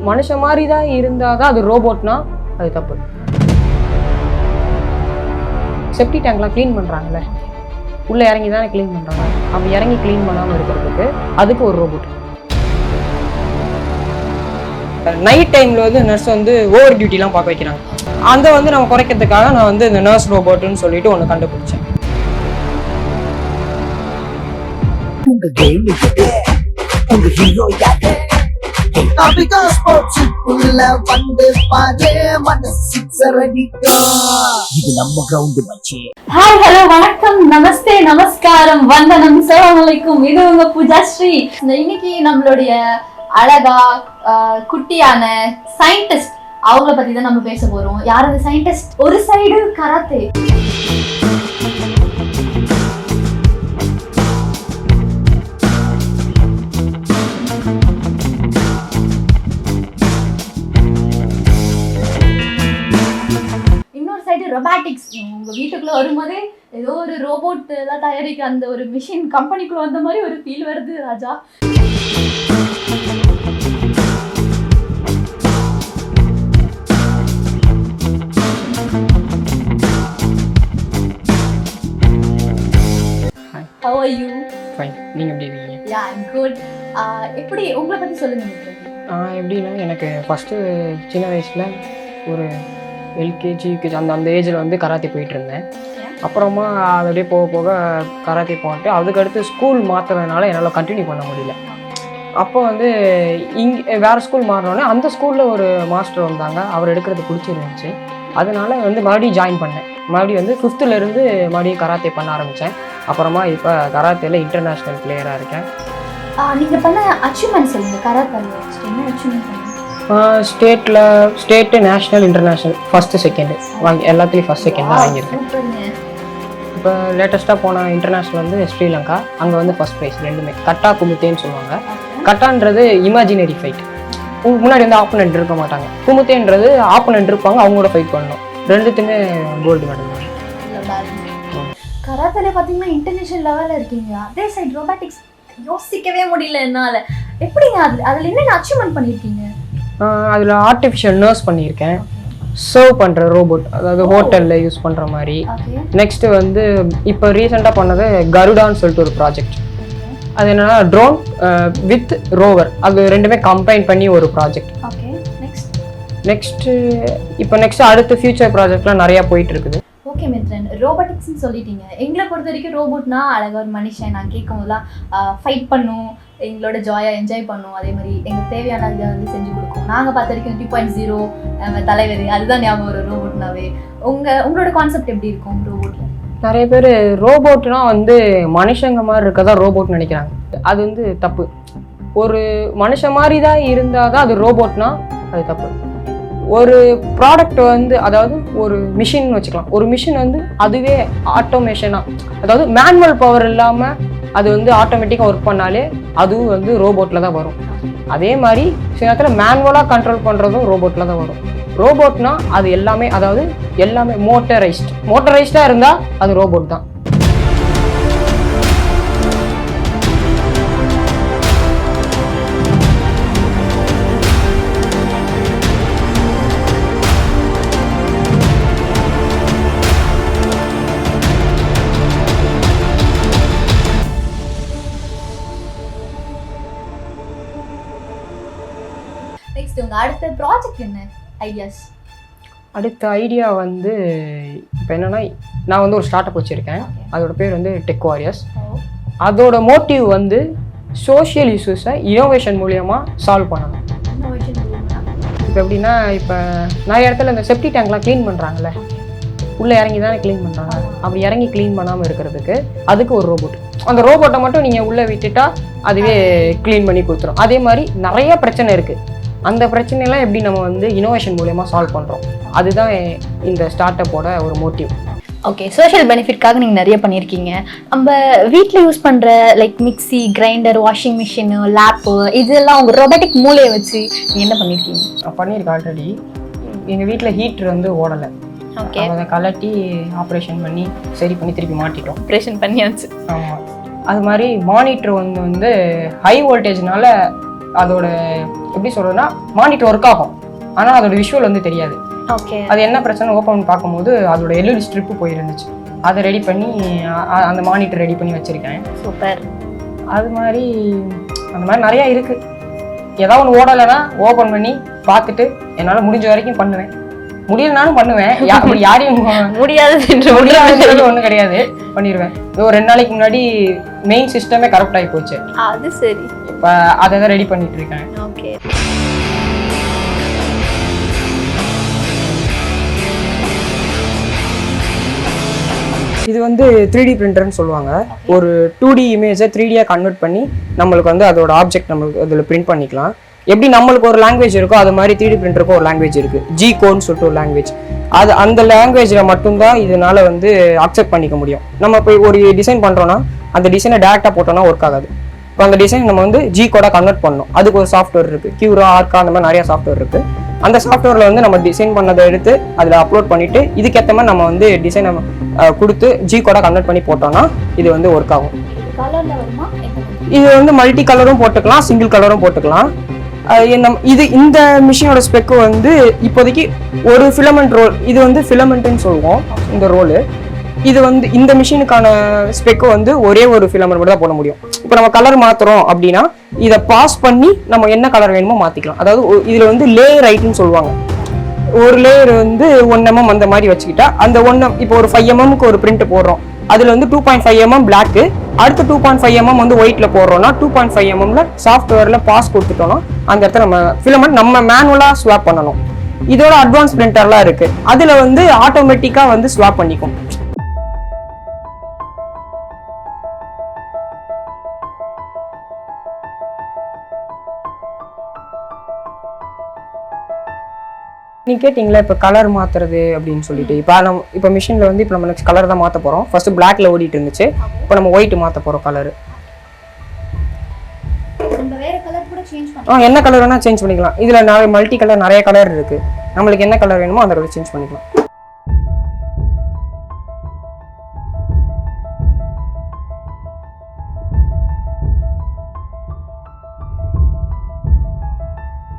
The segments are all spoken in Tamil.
மனுஷன் மாதிரி தான் இருந்தால் தான் அது ரோபோட்னா அது தப்பு. செப்டி டேங்க்லாம் க்ளீன் பண்ணுறாங்கல்ல, உள்ளே இறங்கி தானே க்ளீன் பண்ணுறாங்க. அப்படி இறங்கி க்ளீன் பண்ணாமல் இருக்கிறதுக்கு அதுக்கு ஒரு ரோபோட். நைட் டைமில் வந்து நர்ஸ் வந்து ஓவர் டியூட்டிலாம் பார்க்க வைக்கிறாங்க. அந்த வந்து நம்ம குறைக்கிறதுக்காக நான் வந்து இந்த நர்ஸ் ரோபோட்டுன்னு சொல்லிட்டு ஒன்று கண்டுபிடிச்சேன். ஹாய் ஹலோ வணக்கம் நமஸ்தே நமஸ்காரம் வந்தனம் அஸ்ஸலாமு அலைக்கும். இது உங்க பூஜாஸ்ரீ. இன்னைக்கு நம்மளுடைய அழகா குட்டியான சயின்டிஸ்ட் அவங்கள பத்தி தான் நம்ம பேச போறோம். யார் அந்த சயின்டிஸ்ட்? ஒரு சைடு கராத்தே, இன்னொரு சைடு ரொபாட்டிக்ஸ். உங்க வீட்டுக்குள்ள வரும்போதே ஏதோ ஒரு ரோபோட் எல்லாம் தயாரிக்க அந்த ஒரு மிஷின் கம்பெனிக்குள்ள வந்த மாதிரி ஒரு ஃபீல் வருது ராஜா. How are you? ஃபைன். நீங்கள் எப்படி இருக்கீங்க? Yeah, I'm good. எப்படி உங்களை பற்றி சொல்லுங்க. எப்படின்னா எனக்கு ஃபஸ்ட்டு சின்ன வயசில் ஒரு எல்கேஜி யூகேஜி அந்த ஏஜில் வந்து கராத்தே போயிட்டு இருந்தேன். அப்புறமா அது அப்படியே போக போக கராத்தே போட்டு அதுக்கடுத்து ஸ்கூல் மாற்றுறதுனால என்னால் கண்டினியூ பண்ண முடியல. அப்போ வந்து இங்கே வேறு ஸ்கூல் மாறினோடனே அந்த ஸ்கூலில் ஒரு மாஸ்டர் வந்தாங்க. அவர் எடுக்கிறது பிடிச்சிருந்துச்சு. அதனால வந்து மறுபடியும் ஜாயின் பண்ணேன். மறுபடியும் வந்து 5th மறுபடியும் கராத்தே பண்ண ஆரம்பித்தேன். அப்புறமா இப்போ கராத்தேல இன்டர்நேஷ்னல் பிளேயராக இருக்கேன். நீங்கள் பண்ண அச்சீவ்மெண்ட் சொல்லுங்கள். கராத்தேல என்ன அச்சீவ்மெண்ட் பண்ணீங்க? State national international first second வாங்கி எல்லாத்துலேயும் ஃபஸ்ட் செகண்ட் தான் வாங்கியிருக்கேன். இப்போ லேட்டஸ்ட்டாக போன இன்டர்நேஷ்னல் வந்து ஸ்ரீலங்கா. அங்கே வந்து ஃபஸ்ட் ப்ரைஸ் ரெண்டுமே. கட்டா குமுத்தேன்னு சொல்லுவாங்க. கட்டான்றது இமேஜினரி ஃபைட். முன்னாடி வந்து ஆப்போனண்ட் இருக்க மாட்டாங்க. குமுத்தேன்றது ஆப்போனண்ட் இருப்பாங்க, அவங்களோட ஃபைட் பண்ணணும். ரெண்டுத்துமே கோல்டு மெடல். கராத்தேல பார்த்தீங்கன்னா இன்டர்நேஷனல் லெவலில் இருக்கீங்க. அதே சைடு ரோபாட்டிக்ஸ் யோசிக்கவே முடியல என்னால். எப்படிங்க அதில் என்னென்ன அச்சீவ்மெண்ட் பண்ணியிருக்கீங்க? அதில் ஆர்டிஃபிஷியல் நர்ஸ் பண்ணியிருக்கேன். சர்வ் பண்ணுற ரோபோட், அதாவது ஹோட்டலில் யூஸ் பண்ணுற மாதிரி. நெக்ஸ்ட்டு வந்து இப்போ ரீசெண்டாக பண்ணது கருடான்னு சொல்லிட்டு ஒரு ப்ராஜெக்ட். அது என்னன்னா ட்ரோன் வித் ரோவர், அது ரெண்டுமே கம்பைன் பண்ணி ஒரு ப்ராஜெக்ட். நெக்ஸ்ட்டு அடுத்த ஃபியூச்சர் ப்ராஜெக்ட்லாம் நிறையா போயிட்டு இருக்குது. ஓகே மித்ரன், ரோபோட்டிக்ஸ்ன்னு சொல்லிட்டீங்க. எங்களை பொறுத்த வரைக்கும் ரோபோட்னா அழகாக ஒரு மனுஷன். நான் கேட்கும் போதெல்லாம் ஃபைட் பண்ணும், எங்களோட ஜாயாக என்ஜாய் பண்ணும், அதே மாதிரி எங்களுக்கு தேவையான இதை வந்து செஞ்சு கொடுக்கும். நாங்கள் பார்த்த வரைக்கும் 2.0 தலைவர், அதுதான் ஞாபகம் ஒரு ரோபோட்னாவே. உங்களோட கான்செப்ட் எப்படி இருக்கும் ரோபோட்டில்? நிறைய பேர் ரோபோட்னா வந்து மனுஷங்க மாதிரி இருக்கதா ரோபோட்னு நினைக்கிறாங்க. அது வந்து தப்பு. ஒரு மனுஷன் மாதிரி தான் இருந்தால் தான் அது ரோபோட்னா அது தப்பு. ஒரு ப்ராடக்ட் வந்து, அதாவது ஒரு மிஷின் வச்சுக்கலாம். ஒரு மிஷின் வந்து அதுவே ஆட்டோமேஷனாக, அதாவது மேனுவல் பவர் இல்லாமல் அது வந்து ஆட்டோமேட்டிக்காக ஒர்க் பண்ணாலே அதுவும் வந்து ரோபோட்டில் தான் வரும். அதே மாதிரி சில நேரத்தில் மேனுவலாக கண்ட்ரோல் பண்ணுறதும் ரோபோட்டில் தான் வரும். ரோபோட்னா அது எல்லாமே, அதாவது எல்லாமே மோட்டரைஸ்டாக இருந்தால் அது ரோபோட் தான். நெக்ஸ்ட் உங்கள் அடுத்த ப்ராஜெக்ட் என்ன ஐடியாஸ்? அடுத்த ஐடியா வந்து இப்போ என்னென்னா, நான் வந்து ஒரு ஸ்டார்ட் அப் வச்சுருக்கேன். அதோட பேர் வந்து டெக் வாரியர்ஸ். அதோட மோட்டிவ் வந்து சோஷியல் இஷ்யூஸை இனோவேஷன் மூலியமாக சால்வ் பண்ணணும். இப்போ எப்படின்னா, இப்போ நிறைய இடத்துல இந்த செப்டி டேங்க்லாம் க்ளீன் பண்ணுறாங்கல்ல, உள்ளே இறங்கி தானே க்ளீன் பண்ணுறாங்க. அப்படி இறங்கி க்ளீன் பண்ணாமல் இருக்கிறதுக்கு அதுக்கு ஒரு ரோபோட். அந்த ரோபோட்டை மட்டும் நீங்கள் உள்ளே விட்டுட்டா அதுவே க்ளீன் பண்ணி கொடுத்துரும். அதே மாதிரி நிறைய பிரச்சனை இருக்குது. அந்த பிரச்சனையெல்லாம் எப்படி நம்ம வந்து இனோவேஷன் மூலமா சால்வ் பண்ணுறோம், அதுதான் இந்த ஸ்டார்ட் அப்போட ஒரு மோட்டிவ். ஓகே, சோஷியல் பெனிஃபிட்காக நீங்கள் நிறைய பண்ணியிருக்கீங்க. நம்ம வீட்டில் யூஸ் பண்ணுற like mixie, grinder, washing machine, லேப்பு, இதெல்லாம் உங்கள் ரொபாட்டிக் மூளையை வச்சு நீங்கள் என்ன பண்ணியிருக்கீங்க? பண்ணியிருக்கேன் ஆல்ரெடி. எங்கள் வீட்டில் ஹீட்ரு வந்து ஓடலை. ஓகே, அதை கலட்டி ஆப்ரேஷன் பண்ணி சரி பண்ணி திருப்பி மாட்டிட்டோம். ஆப்ரேஷன் பண்ணியாச்சு. ஆமாம். அது மாதிரி மானிட்டர் வந்து ஹை வோல்டேஜ்னால அதோட எப்படி சொல்றதுன்னா மானிட்டர் ஒர்க் ஆகும், ஆனால் அதோட விஷுவல் வந்து தெரியாது. ஓகே. அது என்ன பிரச்சனை ஓப்பன் பண்ணி பார்க்கும்போது அதோட எல்இடி ஸ்ட்ரிப்பு போயிருந்துச்சு. அதை ரெடி பண்ணி அந்த மானிட்டர் ரெடி பண்ணி வச்சிருக்கேன். சூப்பர். அது மாதிரி அந்த மாதிரி நிறையா இருக்கு. ஏதாவது ஒன்று ஓடலைன்னா ஓப்பன் பண்ணி பார்த்துட்டு என்னால் முடிஞ்ச வரைக்கும் பண்ணுவேன். முடியலனாலும் பண்ணுவேன். அப்படி யாரையும் முடியாதுன்றது ஒன்றும் கிடையாது, பண்ணிடுவேன். ஒரு 2 நாளைக்கு முன்னாடி மெயின் சிஸ்டமே கரெக்ட் ஆகி போச்சு. அது சரி. இப்போ அதை தான் ரெடி பண்ணிட்டு இருக்கேன். ஓகே. இது வந்து 3D பிரிண்டர்னு சொல்லுவாங்க. ஒரு 2D இமேஜை 3Dயாக கன்வெர்ட் பண்ணி நம்மளுக்கு வந்து அதோட ஆப்ஜெக்ட் நம்மளுக்கு அதில் பிரிண்ட் பண்ணிக்கலாம். எப்படி நம்மளுக்கு ஒரு லாங்குவேஜ் இருக்கோ அது மாதிரி 3D பிரிண்டருக்கும் ஒரு லாங்குவேஜ் இருக்குது, G-கோட்னு சொல்லிட்டு ஒரு லாங்குவேஜ். அது அந்த லாங்குவேஜில் மட்டும்தான் இதனால் வந்து அக்செப்ட் பண்ணிக்க முடியும். நம்ம போய் ஒரு டிசைன் பண்ணுறோன்னா அந்த டிசைனை டேரெக்டாக போட்டோன்னா ஒர்க் ஆகாது. இப்போ அந்த டிசைன் நம்ம வந்து G-கோடாக கன்வெர்ட் பண்ணணும். அதுக்கு ஒரு சாஃப்ட்வேர் இருக்குது, Cura, Arca, அந்த மாதிரி நிறையா சாஃப்ட்வேர் இருக்குது. அந்த சாஃப்ட்வேரில் வந்து நம்ம டிசைன் பண்ணதை எடுத்து அதில் அப்லோட் பண்ணிவிட்டு இதுக்கேற்ற மாதிரி நம்ம வந்து டிசைனை கொடுத்து G-கோடாக கன்வெர்ட் பண்ணி போட்டோம்னா இது வந்து ஒர்க் ஆகும். இது வந்து மல்டி கலரும் போட்டுக்கலாம், சிங்கிள் கலரும் போட்டுக்கலாம். இது இந்த மிஷினோட ஸ்பெக்கு வந்து இப்போதைக்கு ஒரு ஃபிலமெண்ட் ரோல், இது வந்து ஃபிலமெண்ட்னு சொல்லுவோம் இந்த ரோலு. இது வந்து இந்த மிஷினுக்கான ஸ்பெக்கு வந்து ஒரே ஒரு ஃபிலமெண்ட் மட்டும் தான் போட முடியும். இப்போ நம்ம கலர் மாற்றுறோம் அப்படின்னா இதை பாஸ் பண்ணி நம்ம என்ன கலர் வேணுமோ மாற்றிக்கலாம். அதாவது இதில் வந்து லேயர் ரைட்னு சொல்லுவாங்க. ஒரு லேயர் வந்து 1 mm அந்த மாதிரி வச்சுக்கிட்டா அந்த 1 இப்போ ஒரு 5 mmக்கு ஒரு பிரிண்ட் போடுறோம், அதில் வந்து 2.5 mm பிளாக்கு, அடுத்து 2.5 mm வந்து ஒயிட்டில் போடுறோம்னா 2.5 mmல சாஃப்ட்வேரில் பாஸ் கொடுத்துட்டோம்னா அந்த இடத்துல நம்ம ஃபிலமெண்ட் நம்ம மேனுவலாக ஸ்வாப் பண்ணணும். இதோட அட்வான்ஸ் பிரிண்டர்லாம் இருக்குது, அதில் வந்து ஆட்டோமேட்டிக்காக வந்து ஸ்வாப் பண்ணிக்கும். நீ கேட்டிங்களா இப்போ கலர் மாற்றுறது அப்படின்னு சொல்லிட்டு. இப்போ மிஷினில் வந்து இப்போ நம்ம நெக்ஸ்ட் கலர் தான் மாற்ற போகிறோம். ஃபர்ஸ்ட் பிளாக்ல ஓடிட்டு இருந்துச்சு, இப்போ நம்ம ஒயிட் மாற்ற போகிறோம் கலரு. என்ன கலர் வேணால் சேஞ்ச் பண்ணிக்கலாம். இதில் நிறைய மல்டி கலர் நிறைய கலர் இருக்குது, நம்மளுக்கு என்ன கலர் வேணுமோ அந்த கலர் சேஞ்ச் பண்ணிக்கலாம்.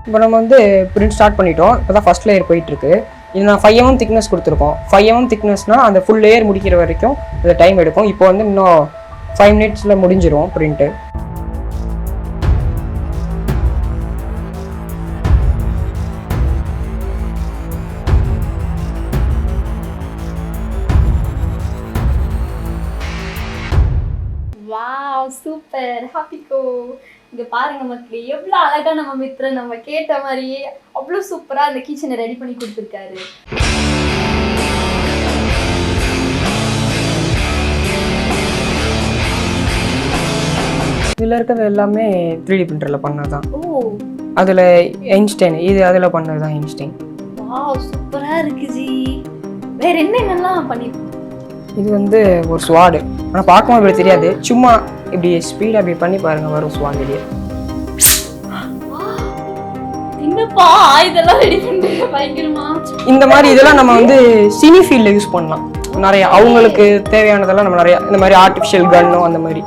இப்போ நம்ம வந்து பிரிண்ட் ஸ்டார்ட் பண்ணிட்டோம். இப்போ தான் ஃபர்ஸ்ட் லேயர் போயிட்டுருக்கு. இது நான் 5 mm திக்னஸ் கொடுத்துருக்கோம். 5 mm திக்னஸ்னால் அந்த ஃபுல் லேயர் முடிக்கிற வரைக்கும் அது டைம் எடுக்கும். இப்போ வந்து இன்னும் 5 minutesல முடிஞ்சிடும் பிரிண்ட்டு. Wow, super, ஹாப்பிகோ. இங்க பாருங்க மக்களே, எவ்வளவு அழகா நம்ம மித்ரன் நம்ம கேட்ட மாதிரியே அவ்வளவு சூப்பரா அந்த கிச்சனை ரெடி பண்ணி கொடுத்துருக்காரு. இதில் இருக்கிறது எல்லாமே 3D பிரிண்டரில் பண்ணதுதான். ஓ, அதில் ஐன்ஸ்டைன், இது அதில் பண்ணது தான் ஐன்ஸ்டைன். வாவ், சூப்பரா இருக்கு ஜி. வேற என்னென்னலாம் பண்ணிருக்கீங்க? இது வந்து ஒரு ஸ்வாடு, ஆனால் பார்க்கும்போது இப்படி தெரியாது. சும்மா இப்படி ஸ்பீடாக அப்படி பண்ணி பாருங்க, வரும் ஸ்வாட் வெளியே. என்னப்பா இதெல்லாம் ரெடி பண்றீங்க, பயங்கரமா. இந்த மாதிரி இதெல்லாம் நம்ம வந்து சினி ஃபீல்ட்ல யூஸ் பண்ணலாம். நிறைய அவங்களுக்கு தேவையானதெல்லாம் நம்ம நிறைய இந்த மாதிரி ஆர்டிஃபிஷியல் கன்னும் அந்த மாதிரி.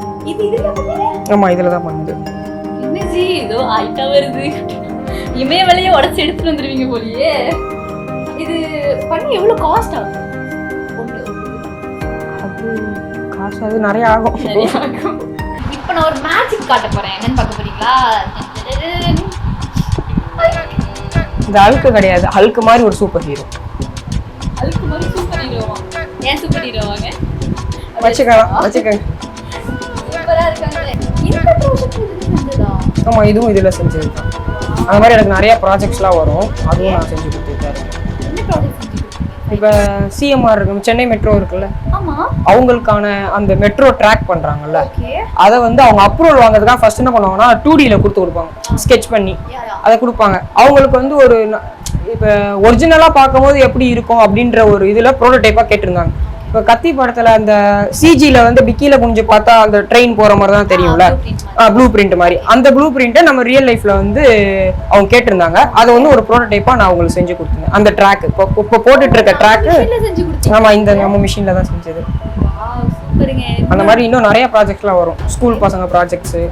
ஆமா, இதில் தான் பண்ணுது. என்ன ஜி இதோ ஐட்டா வருது, இமயமலையை உடச்சி எடுத்துட்டு வந்துருவீங்க போலியே. இது பண்ணி எவ்வளவு காஸ்ட் ஆகும்? காசு அது நிறைய ஆகும். இப்போ நான் ஒரு மேஜிக் காட்ட போறேன், என்னன்னு பார்க்க போறீங்களா? இந்த ஹல்க் கிடையாது, ஹல்க் மாதிரி ஒரு சூப்பர் ஹீரோ. ஹல்க் மாதிரி சூப்பர் ஹீரோவா? ஏன் சூப்பர் ஹீரோவாங்க? வச்சுக்கலாம். சூப்பரா இருக்காங்க. இந்த ப்ராஜெக்ட் செஞ்சதா? ஆமா, இதுவும் இதுல செஞ்சது தான். அந்த மாதிரி எனக்கு நிறைய ப்ராஜெக்ட்ஸ்லாம் வரும், அதுவும் நான் செஞ்சு கொடுத்துருக்கேன். என்ன ப்ராஜெக்ட்? இப்போ சிஎம்ஆர் இருக்கு, சென்னை மெட்ரோ இருக்குல்ல, அவங்களுக்கான அந்த மெட்ரோ ட்ராக் பண்றாங்கல்ல, அதை வந்து அவங்க அப்ரூவல் வாங்குறதுக்காக ஃபர்ஸ்ட் என்ன பண்ணுவாங்கன்னா 2Dல கொடுத்து கொடுப்பாங்க, ஸ்கெட்ச் பண்ணி அதை கொடுப்பாங்க. அவங்களுக்கு வந்து ஒரு இப்போ ஒரிஜினலா பார்க்கும்போது எப்படி இருக்கும் அப்படின்ற ஒரு இதுல ப்ரோட்டோடைப்பா கேட்டிருந்தாங்க. இப்போ கத்தி படத்துல அந்த சிஜில வந்து பிக்கில கொஞ்சம் பார்த்தா அந்த ட்ரெயின் போற மாதிரி தான் தெரியும்ல, ப்ளூ பிரிண்ட் மாதிரி. அந்த ப்ளூ பிரிண்ட்டை நம்ம ரியல் லைஃப்ல வந்து அவங்க கேட்டிருந்தாங்க. அதை வந்து ஒரு ப்ரோட்டோடைப்பா நான் உங்களுக்கு செஞ்சு கொடுத்தேன். அந்த ட்ராக் இப்போ போட்டுட்டு இருக்க ட்ராக், ஆமா, இந்த நம்ம மிஷின்ல தான் செஞ்சது. சூப்பருங்க. அந்த மாதிரி இன்னும் நிறைய ப்ராஜெக்ட்லாம் வரும். ஸ்கூல் பசங்க ப்ராஜெக்ட்ஸு,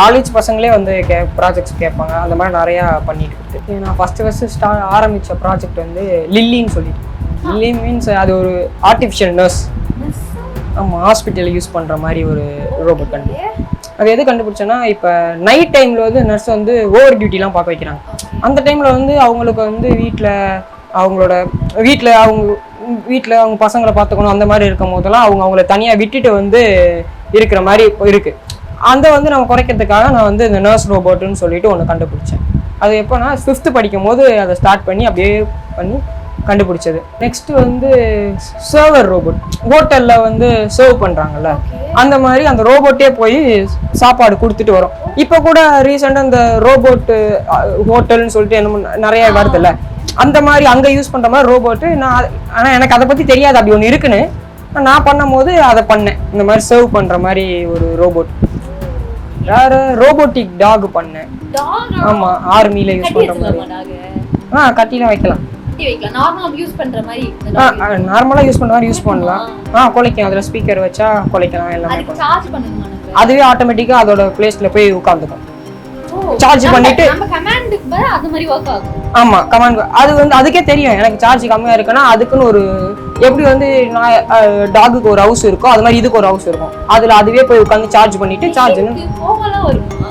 காலேஜ் பசங்களே வந்து ப்ராஜெக்ட்ஸ் கேட்பாங்க. அந்த மாதிரி நிறையா பண்ணிட்டு இருக்கு. நான் ஃபஸ்ட்டு ஆரம்பித்த ப்ராஜெக்ட் வந்து லில்லின்னு சொல்லிட்டு. லில்லி மீன்ஸ் அது ஒரு ஆர்டிஃபிஷியல் நர்ஸ். ஆமாம், ஹாஸ்பிட்டலில் யூஸ் பண்ணுற மாதிரி ஒரு ரோபோட் அது எது கண்டுபிடிச்சேன்னா, இப்போ நைட் டைமில் வந்து நர்ஸ் வந்து ஓவர் டியூட்டிலாம் பார்க்க வைக்கிறாங்க. அந்த டைமில் வந்து அவங்களுக்கு வந்து வீட்டில் அவங்க பசங்களை பார்த்துக்கணும். அந்த மாதிரி இருக்கும் போதெல்லாம் அவங்கள தனியாக விட்டுட்டு வந்து இருக்கிற மாதிரி இருக்குது. அந்த வந்து நம்ம குறைக்கிறதுக்காக நான் வந்து இந்த நர்ஸ் ரோபோட்டுன்னு சொல்லிட்டு ஒன்று கண்டுபிடிச்சேன். அது எப்போனா 5th படிக்கும் போது அதை ஸ்டார்ட் பண்ணி அப்படியே பண்ணி கண்டுபிடிச்சது. நெக்ஸ்ட் வந்து சர்வர் ரோபோட். ஹோட்டலில் வந்து சர்வ் பண்ணுறாங்கல்ல, அந்த மாதிரி அந்த ரோபோட்டே போய் சாப்பாடு கொடுத்துட்டு வரும். இப்போ கூட ரீசெண்டாக இந்த ரோபோட் ஹோட்டல்னு சொல்லிட்டு என்ன நிறைய வருதுல்ல, அந்த மாதிரி அங்கே யூஸ் பண்ணுற மாதிரி ரோபோட்டு. ஆனால் எனக்கு அதை பற்றி தெரியாது அப்படி ஒன்று இருக்குன்னு. நான் பண்ணும் போது அதை பண்ணேன், இந்த மாதிரி சர்வ் பண்ணுற மாதிரி ஒரு ரோபோட். வேறு ரோபோட்டிக் டாக் பண்ணேன். ஆமாம், ஆர்மியில் யூஸ் பண்ணுற மாதிரி. கட்டிலாம் வைக்கலாம். நார்மலா யூஸ் பண்ற மாதிரி யூஸ் பண்ணலாம். குலைக்கும். அதில் ஸ்பீக்கர் வச்சா குலைக்கலாம். எல்லாமே சார்ஜ் பண்ணுங்க. அதுவே ஆட்டோமேட்டிக்காக அதோட பிளேஸ்ல போய் உட்காந்துக்கும். சார்ஜ் பண்ணிட்டு நம்ம கமாண்டுக்கு பர அது மாதிரி வர்க் ஆகும். ஆமா, கமாண்ட். அது வந்து அதுக்கே தெரியும் எனக்கு சார்ஜ் கம்மியா இருக்குன்னா அதுக்குன்னு ஒரு எப்படி வந்து டாகுக்கு ஒரு ஹவுஸ் இருக்கும், அது மாதிரி இதுக்கு ஒரு ஹவுஸ் இருக்கும். அதுல அதுவே போய் உட்காந்து சார்ஜ் பண்ணிட்டு கோவம்லாம் வருமா?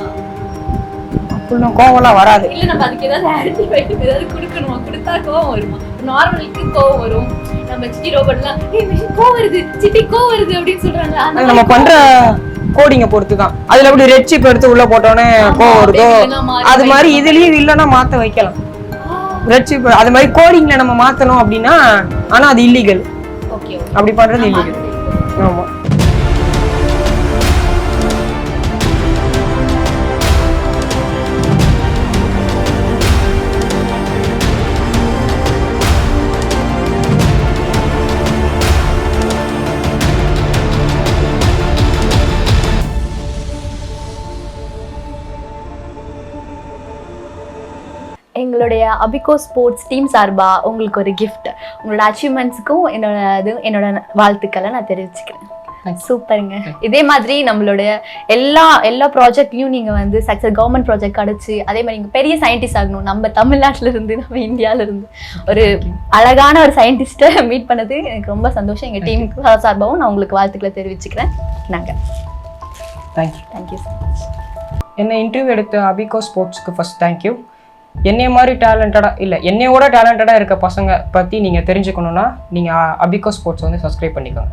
அப்படிலாம் கோவம்லாம் வராது. இல்ல நம்ம அதுக்கு ஏதாவது கொடுக்கணுமா? கொடுத்தா கோவம் வருமா? நார்மலுக்கு கோவம் வரும். நம்ம சிட்டி ரோபோட்லாம் மிஷின் கோவம் வருது, சிட்டி கோவம் வருது அப்படின்னு சொல்றாங்க. நம்ம பண்ற கோடிங்க பொறுத்து தான். அதுல எப்படி ரெட் சிப் எடுத்து உள்ள போட்டோன்னே கோவம் வருதோ, அது மாதிரி இதுலயும் இல்லைன்னா மாத்த வைக்கலாம். ரெட் சிப் அது மாதிரி கோடிங்ல நம்ம மாத்தணும் அப்படின்னா, ஆனா அது இல்லீகல். அப்படி பண்றது இல்லீகல். ஆமா. எங்களுடைய அபிகோ ஸ்போர்ட்ஸ் டீம் சார்பா உங்களுக்கு ஒரு கிஃப்ட். உங்களோட அச்சீவ்மெண்ட்ஸுக்கும் என்னோட வாழ்த்துக்களை நான் தெரிவிச்சுக்கிறேன். சூப்பருங்க. இதே மாதிரி நம்மளுடைய எல்லா ப்ராஜெக்ட்லையும் நீங்கள் வந்து சக்ஸஸ் கவர்மெண்ட் ப்ராஜெக்ட் கிடச்சி அதே மாதிரி நீங்கள் பெரிய சயின்டிஸ்ட் ஆகணும். நம்ம தமிழ்நாட்டில் இருந்து நம்ம இந்தியாவில இருந்து ஒரு அழகான ஒரு சயின்டிஸ்ட்டை மீட் பண்ணது எனக்கு ரொம்ப சந்தோஷம். எங்கள் டீமுக்கு சார்பாகவும் நான் உங்களுக்கு வாழ்த்துக்களை தெரிவிச்சுக்கிறேன். நாங்கள் தேங்க்யூ ஸோ மச். என்ன இன்டர்வியூ எடுத்த அபிகோ ஸ்போர்ட்ஸ்க்கு ஃபர்ஸ்ட் தேங்க்யூ. என்னைய மாதிரி டேலண்டடாக இல்லை, என்னையோட டேலண்டடாக இருக்க பசங்க பற்றி நீங்கள் தெரிஞ்சுக்கணுன்னா நீங்கள் அபிகோ ஸ்போர்ட்ஸ் வந்து சப்ஸ்கிரைப் பண்ணிக்கோங்க.